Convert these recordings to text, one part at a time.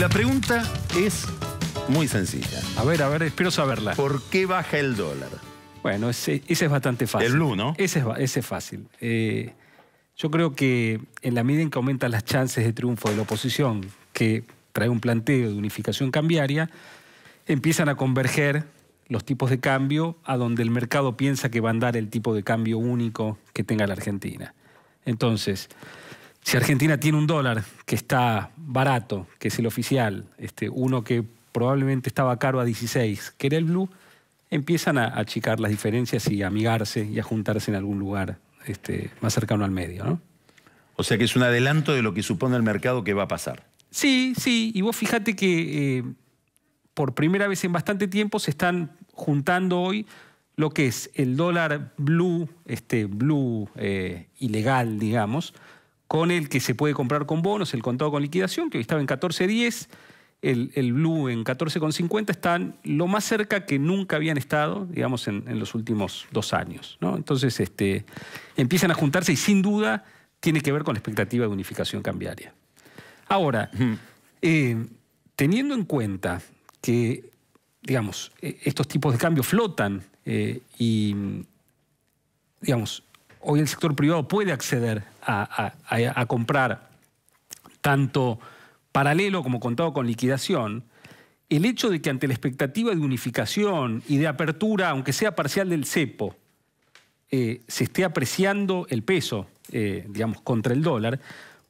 la pregunta es muy sencilla. A ver, espero saberla. ¿Por qué baja el dólar? Bueno, ese es bastante fácil. El blue, ¿no? Ese es fácil. Yo creo que en la medida en que aumentan las chances de triunfo de la oposición, que trae un planteo de unificación cambiaria, empiezan a converger los tipos de cambio a donde el mercado piensa que va a andar el tipo de cambio único que tenga la Argentina. Entonces, si Argentina tiene un dólar que está barato, que es el oficial, uno que probablemente estaba caro a 16, que era el blue, empiezan a achicar las diferencias y a amigarse y a juntarse en algún lugar más cercano al medio, ¿no? O sea que es un adelanto de lo que supone el mercado que va a pasar. Sí, y vos fíjate que por primera vez en bastante tiempo se están juntando hoy lo que es el dólar blue, ilegal, digamos, con el que se puede comprar con bonos, el contado con liquidación, que hoy estaba en 14.10, el blue en 14.50, están lo más cerca que nunca habían estado, digamos, en los últimos 2 años, ¿no? Entonces, empiezan a juntarse y sin duda tiene que ver con la expectativa de unificación cambiaria. Ahora, teniendo en cuenta que, digamos, estos tipos de cambio flotan y, digamos, hoy el sector privado puede acceder a comprar tanto paralelo como contado con liquidación, el hecho de que ante la expectativa de unificación y de apertura, aunque sea parcial del cepo, se esté apreciando el peso, digamos, contra el dólar,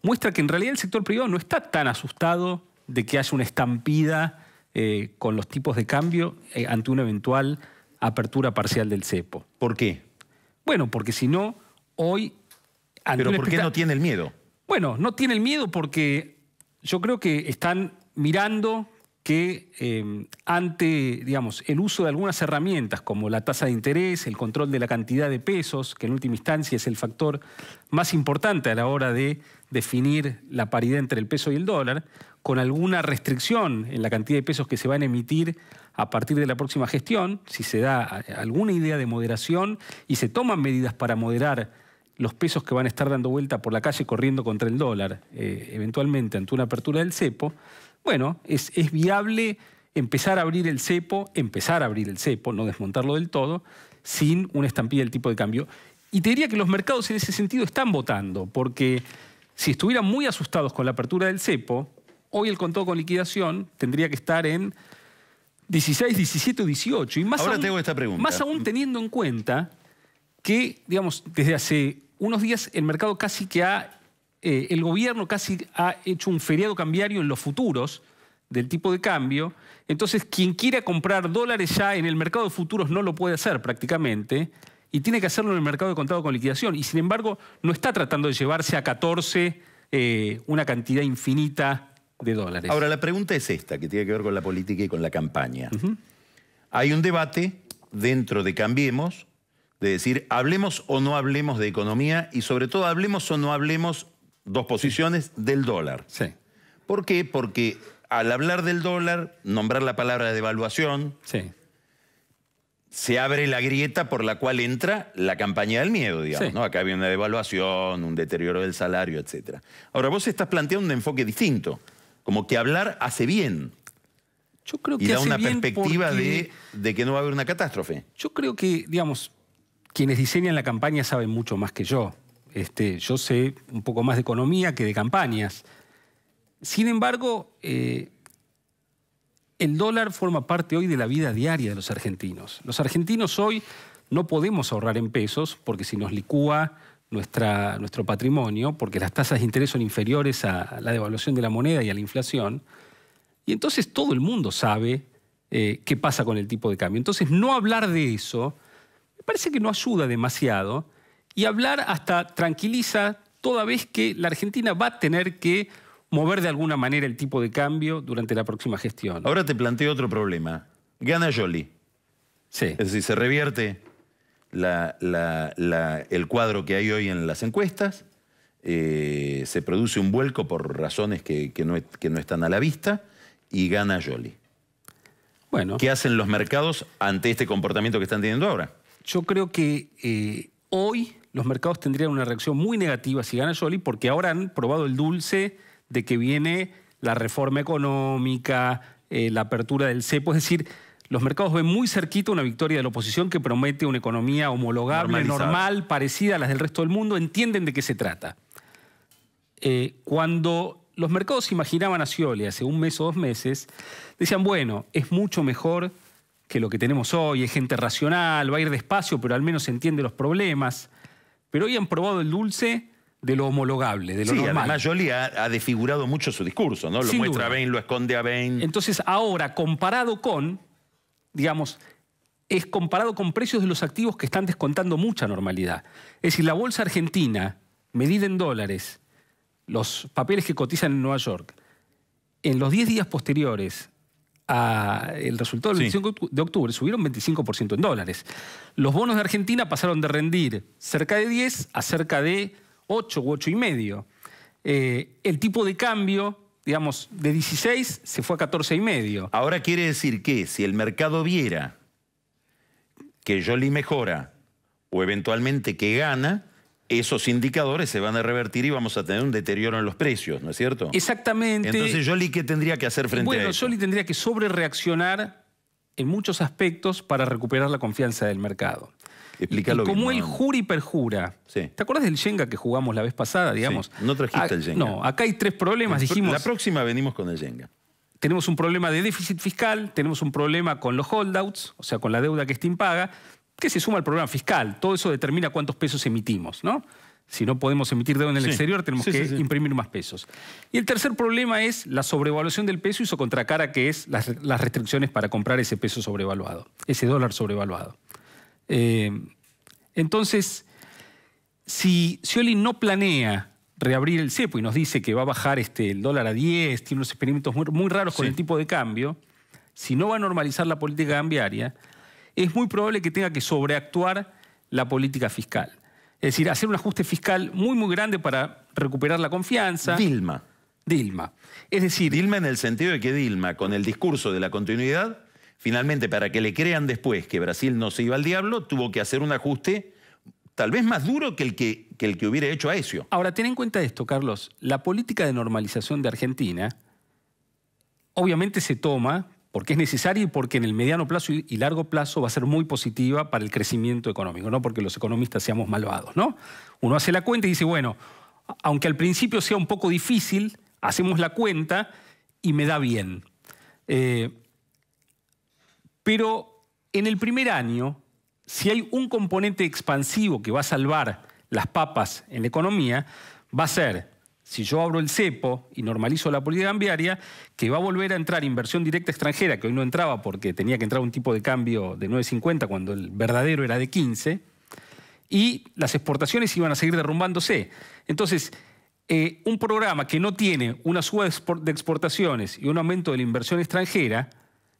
muestra que en realidad el sector privado no está tan asustado de que haya una estampida con los tipos de cambio ante una eventual apertura parcial del cepo. ¿Por qué? Bueno, porque si no, hoy... ¿Pero por qué no tiene el miedo? Bueno, no tiene el miedo porque yo creo que están mirando que ante, digamos, el uso de algunas herramientas como la tasa de interés, el control de la cantidad de pesos, que en última instancia es el factor más importante a la hora de definir la paridad entre el peso y el dólar, con alguna restricción en la cantidad de pesos que se van a emitir a partir de la próxima gestión, si se da alguna idea de moderación y se toman medidas para moderar los pesos que van a estar dando vuelta por la calle corriendo contra el dólar, eventualmente ante una apertura del cepo, bueno, es viable empezar a abrir el cepo, no desmontarlo del todo, sin una estampida del tipo de cambio. Y te diría que los mercados en ese sentido están votando, porque si estuvieran muy asustados con la apertura del cepo, hoy el contado con liquidación tendría que estar en 16, 17 o 18. Y más Ahora aún, te hago esta pregunta. Más aún teniendo en cuenta que, digamos, desde hace unos días el mercado casi que el gobierno casi ha hecho un feriado cambiario en los futuros del tipo de cambio. Entonces, quien quiera comprar dólares ya en el mercado de futuros no lo puede hacer prácticamente y tiene que hacerlo en el mercado de contado con liquidación. Y sin embargo, no está tratando de llevarse a 14 una cantidad infinita de dólares. Ahora, la pregunta es esta, que tiene que ver con la política y con la campaña. Hay un debate dentro de Cambiemos de decir, hablemos o no hablemos de economía y sobre todo hablemos o no hablemos, dos posiciones, del dólar. Sí. ¿Por qué? Porque al hablar del dólar, nombrar la palabra devaluación, Sí. se abre la grieta por la cual entra la campaña del miedo, digamos, Sí. ¿no? Acá había una devaluación, un deterioro del salario, etc. Ahora, vos estás planteando un enfoque distinto, como que hablar hace bien. Yo creo que Y da hace una bien perspectiva porque de que no va a haber una catástrofe. yo creo que, digamos, quienes diseñan la campaña saben mucho más que yo. Yo sé un poco más de economía que de campañas. Sin embargo, el dólar forma parte hoy de la vida diaria de los argentinos. Los argentinos hoy no podemos ahorrar en pesos porque si nos licúa nuestro patrimonio, porque las tasas de interés son inferiores a la devaluación de la moneda y a la inflación. Y entonces todo el mundo sabe qué pasa con el tipo de cambio. Entonces no hablar de eso me parece que no ayuda demasiado y hablar hasta tranquiliza toda vez que la Argentina va a tener que mover de alguna manera el tipo de cambio durante la próxima gestión. Ahora te planteo otro problema. Gana Scioli. Sí. Es decir, se revierte el cuadro que hay hoy en las encuestas, se produce un vuelco por razones que no están a la vista y gana Scioli. Bueno, ¿Qué hacen los mercados ante este comportamiento que están teniendo ahora? yo creo que hoy los mercados tendrían una reacción muy negativa si gana Scioli porque ahora han probado el dulce de que viene la reforma económica, la apertura del cepo. Es decir, los mercados ven muy cerquita una victoria de la oposición que promete una economía homologable, normal, parecida a las del resto del mundo. Entienden de qué se trata. Cuando los mercados imaginaban a Scioli hace un mes o 2 meses, decían, bueno, es mucho mejor que lo que tenemos hoy, es gente racional, va a ir despacio, pero al menos entiende los problemas. Pero hoy han probado el dulce de lo homologable, de lo normal. Además Scioli ha desfigurado mucho su discurso, ¿no? Lo muestra a Bain, lo esconde a Bain. Entonces ahora, comparado con, digamos, es comparado con precios de los activos que están descontando mucha normalidad. Es decir, la bolsa argentina, medida en dólares, los papeles que cotizan en Nueva York, en los 10 días posteriores al resultado del 25 de octubre, subieron 25% en dólares. Los bonos de Argentina pasaron de rendir cerca de 10 a cerca de 8 u 8,5. El tipo de cambio, digamos, de 16 se fue a 14,5. Ahora quiere decir que si el mercado viera que Scioli mejora o eventualmente que gana, esos indicadores se van a revertir y vamos a tener un deterioro en los precios, ¿no es cierto? Exactamente. Entonces, ¿Scioli qué tendría que hacer frente a eso? Bueno, Scioli tendría que sobrereaccionar en muchos aspectos para recuperar la confianza del mercado. Explícalo bien. Como él jura y perjura. Sí. ¿Te acuerdas del Shenga que jugamos la vez pasada, digamos? Sí. No trajiste el Shenga. No, acá hay 3 problemas, dijimos. La próxima venimos con el Shenga. Tenemos un problema de déficit fiscal, tenemos un problema con los holdouts, o sea, con la deuda que está impaga, que se suma al problema fiscal. Todo eso determina cuántos pesos emitimos, ¿no? Si no podemos emitir deuda en el exterior, tenemos que imprimir más pesos. Y el tercer problema es la sobrevaluación del peso y su contracara, que es las restricciones para comprar ese peso sobrevaluado, ese dólar sobrevaluado. Entonces, si Scioli no planea reabrir el cepo y nos dice que va a bajar el dólar a 10, tiene unos experimentos muy raros con el tipo de cambio, si no va a normalizar la política cambiaria, es muy probable que tenga que sobreactuar la política fiscal. Es decir, hacer un ajuste fiscal muy grande para recuperar la confianza. Dilma. Es decir, Dilma en el sentido de que Dilma, con el discurso de la continuidad, finalmente para que le crean después que Brasil no se iba al diablo, tuvo que hacer un ajuste tal vez más duro que el que hubiera hecho Aécio. Ahora, ten en cuenta esto, Carlos. La política de normalización de Argentina obviamente se toma porque es necesaria y porque en el mediano plazo y largo plazo va a ser muy positiva para el crecimiento económico, no porque los economistas seamos malvados, ¿no? Uno hace la cuenta y dice, bueno, aunque al principio sea un poco difícil, hacemos la cuenta y me da bien. Pero en el primer año, si hay un componente expansivo que va a salvar las papas en la economía, va a ser, si yo abro el cepo y normalizo la política cambiaria, que va a volver a entrar inversión directa extranjera, que hoy no entraba porque tenía que entrar un tipo de cambio de 9,50 cuando el verdadero era de 15, y las exportaciones iban a seguir derrumbándose. Entonces, un programa que no tiene una suba de exportaciones y un aumento de la inversión extranjera,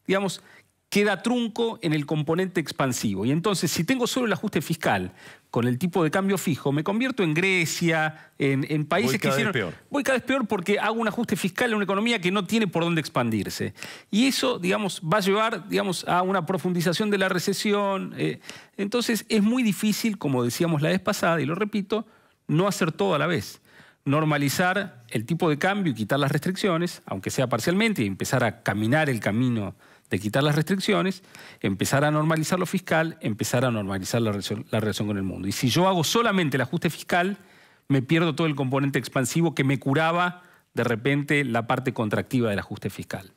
digamos, queda trunco en el componente expansivo. Y entonces, si tengo solo el ajuste fiscal con el tipo de cambio fijo, me convierto en Grecia, en países que hicieron... Voy cada vez peor porque hago un ajuste fiscal en una economía que no tiene por dónde expandirse. Y eso, digamos, va a llevar, digamos, a una profundización de la recesión. Entonces, es muy difícil, como decíamos la vez pasada, y lo repito, no hacer todo a la vez. Normalizar el tipo de cambio y quitar las restricciones, aunque sea parcialmente, y empezar a caminar el camino de quitar las restricciones, empezar a normalizar lo fiscal, empezar a normalizar la relación con el mundo. Y si yo hago solamente el ajuste fiscal, me pierdo todo el componente expansivo que me curaba de repente la parte contractiva del ajuste fiscal.